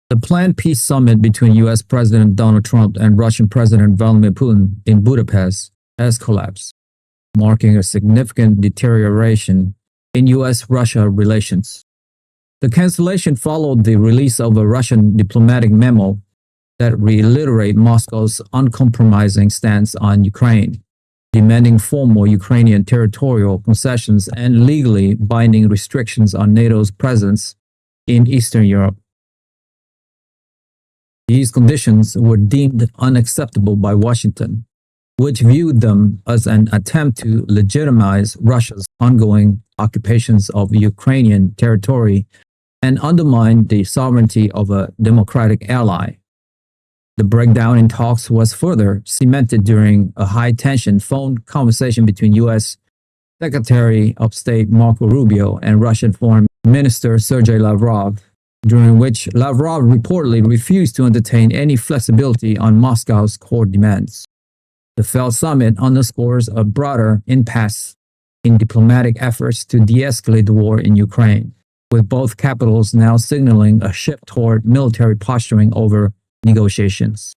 The planned peace summit between U.S. President Donald Trump and Russian President Vladimir Putin in Budapest has collapsed, marking a significant deterioration in U.S.-Russia relations. The cancellation followed the release of a Russian diplomatic memo that reiterated Moscow's uncompromising stance on Ukraine, demanding formal Ukrainian territorial concessions and legally binding restrictions on NATO's presence in Eastern Europe. These conditions were deemed unacceptable by Washington, which viewed them as an attempt to legitimize Russia's ongoing occupations of Ukrainian territory and undermine the sovereignty of a democratic ally. The breakdown in talks was further cemented during a high-tension phone conversation between U.S. Secretary of State Marco Rubio and Russian Foreign Minister Sergei Lavrov, during which Lavrov reportedly refused to entertain any flexibility on Moscow's core demands. The failed summit underscores a broader impasse in diplomatic efforts to de-escalate the war in Ukraine, with both capitals now signaling a shift toward military posturing over negotiations.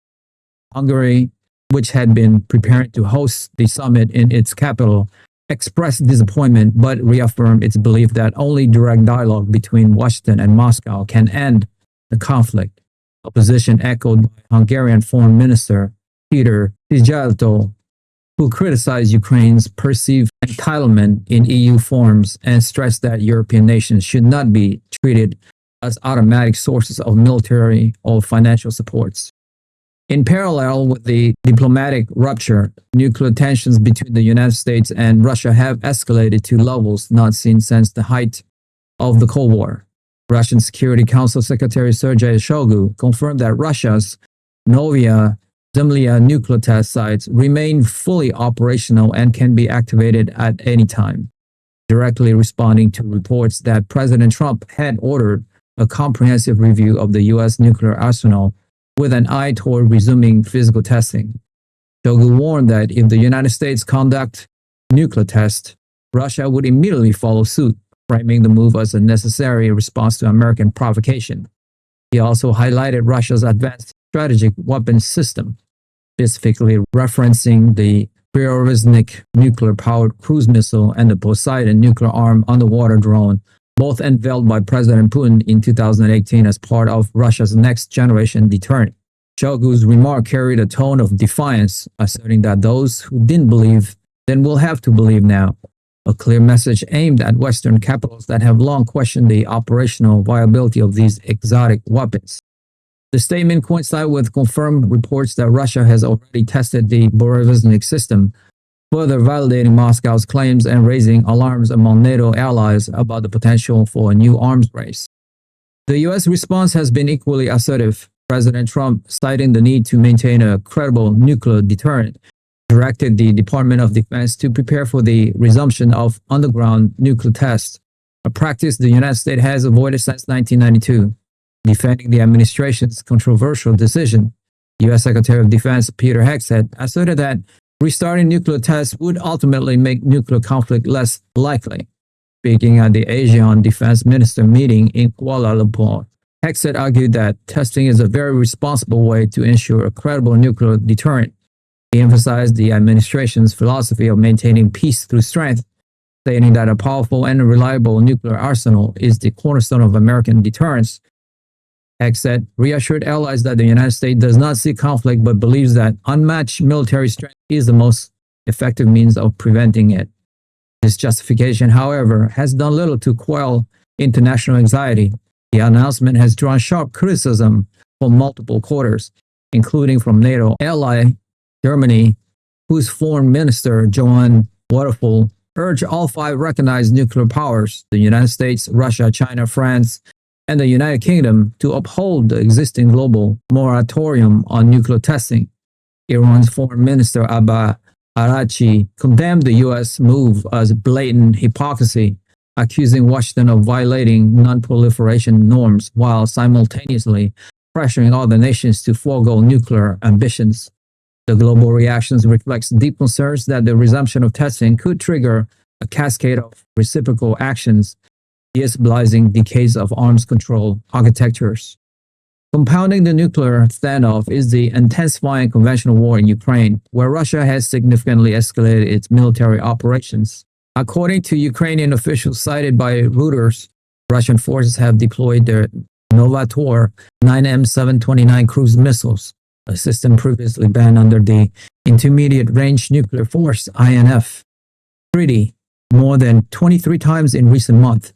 Hungary, which had been preparing to host the summit in its capital, expressed disappointment but reaffirmed its belief that only direct dialogue between Washington and Moscow can end the conflict, a position echoed by Hungarian Foreign Minister Peter Szijjártó, who criticized Ukraine's perceived entitlement in EU forums and stressed that European nations should not be treated as automatic sources of military or financial supports. In parallel with the diplomatic rupture, nuclear tensions between the United States and Russia have escalated to levels not seen since the height of the Cold War. Russian Security Council Secretary Sergei Shoigu confirmed that Russia's Novaya Zemlya nuclear test sites remain fully operational and can be activated at any time, directly responding to reports that President Trump had ordered a comprehensive review of the U.S. nuclear arsenal with an eye toward resuming physical testing. Shoigu warned that if the United States conduct nuclear tests, Russia would immediately follow suit, framing the move as a necessary response to American provocation. He also highlighted Russia's advanced strategic weapons system, specifically referencing the Burevestnik nuclear-powered cruise missile and the Poseidon nuclear-armed underwater drone, both unveiled by President Putin in 2018 as part of Russia's next-generation deterrent. Shoigu's remark carried a tone of defiance, asserting that those who didn't believe then will have to believe now, a clear message aimed at Western capitals that have long questioned the operational viability of these exotic weapons. The statement coincided with confirmed reports that Russia has already tested the Burevestnik system, further validating Moscow's claims and raising alarms among NATO allies about the potential for a new arms race. The U.S. response has been equally assertive. President Trump, citing the need to maintain a credible nuclear deterrent, directed the Department of Defense to prepare for the resumption of underground nuclear tests, a practice the United States has avoided since 1992. Defending the administration's controversial decision, U.S. Secretary of Defense Peter Hegseth asserted that restarting nuclear tests would ultimately make nuclear conflict less likely. Speaking at the ASEAN Defense Minister meeting in Kuala Lumpur, Hegseth argued that testing is a very responsible way to ensure a credible nuclear deterrent. He emphasized the administration's philosophy of maintaining peace through strength, stating that a powerful and reliable nuclear arsenal is the cornerstone of American deterrence. Hegseth reassured allies that the United States does not seek conflict but believes that unmatched military strength is the most effective means of preventing it. This justification, however, has done little to quell international anxiety. The announcement has drawn sharp criticism from multiple quarters, including from NATO ally Germany, whose Foreign Minister Johann Waterful urged all five recognized nuclear powers, the United States, Russia, China, France, and the United Kingdom, to uphold the existing global moratorium on nuclear testing. Iran's Foreign Minister Abbas Araghchi condemned the U.S. move as blatant hypocrisy, accusing Washington of violating non-proliferation norms while simultaneously pressuring other nations to forego nuclear ambitions. The global reactions reflects deep concerns that the resumption of testing could trigger a cascade of reciprocal actions, destabilizing decades of arms control architectures. Compounding the nuclear standoff is the intensifying conventional war in Ukraine, where Russia has significantly escalated its military operations. According to Ukrainian officials cited by Reuters, Russian forces have deployed their Novator 9M729 cruise missiles, a system previously banned under the Intermediate Range Nuclear Force INF Treaty, more than 23 times in recent months.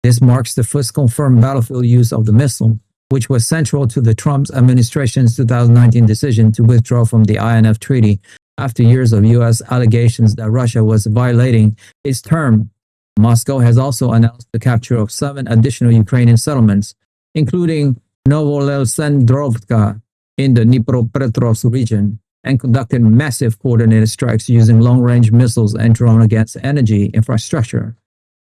This marks the first confirmed battlefield use of the missile, which was central to the Trump administration's 2019 decision to withdraw from the INF Treaty after years of U.S. allegations that Russia was violating its term. Moscow has also announced the capture of 7 additional Ukrainian settlements, including Novoalexandrovka in the Dnipropetrovsk region, and conducted massive coordinated strikes using long-range missiles and drone against energy infrastructure,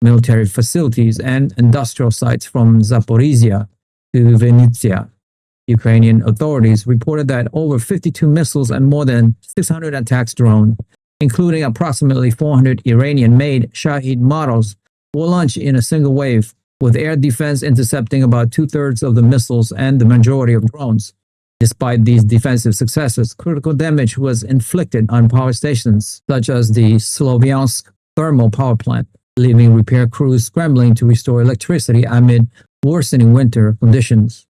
military facilities, and industrial sites from Zaporizhia to Vinnytsia. Ukrainian authorities reported that over 52 missiles and more than 600 attacks drones, including approximately 400 Iranian-made Shahid models, were launched in a single wave, with air defense intercepting about 2/3 of the missiles and the majority of drones. Despite these defensive successes, critical damage was inflicted on power stations such as the Slovyansk thermal power plant, leaving repair crews scrambling to restore electricity amid worsening winter conditions.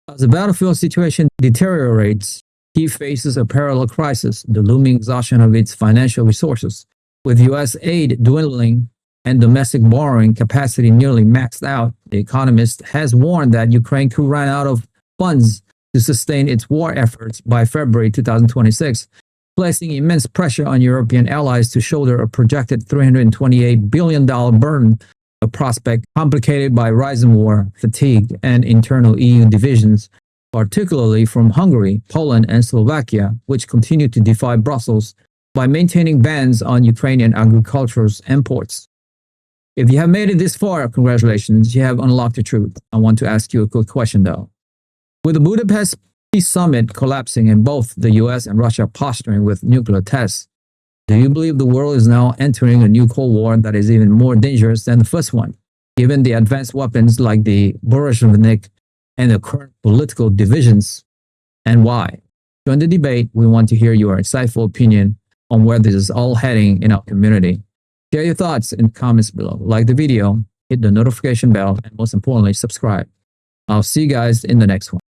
As the battlefield situation deteriorates, Kyiv faces a parallel crisis, the looming exhaustion of its financial resources. With U.S. aid dwindling and domestic borrowing capacity nearly maxed out, The Economist has warned that Ukraine could run out of funds to sustain its war efforts by February 2026, placing immense pressure on European allies to shoulder a projected $328 billion burden, a prospect complicated by rising war fatigue and internal EU divisions, particularly from Hungary, Poland, and Slovakia, which continue to defy Brussels by maintaining bans on Ukrainian agricultural imports. If you have made it this far, congratulations, you have unlocked the truth. I want to ask you a quick question though. With the Budapest Peace Summit collapsing and both the US and Russia posturing with nuclear tests, do you believe the world is now entering a new Cold War that is even more dangerous than the first one, given the advanced weapons like the Burevestnik and the current political divisions? And why? Join the debate. We want to hear your insightful opinion on where this is all heading in our community. Share your thoughts in the comments below. Like the video, hit the notification bell, and most importantly, subscribe. I'll see you guys in the next one.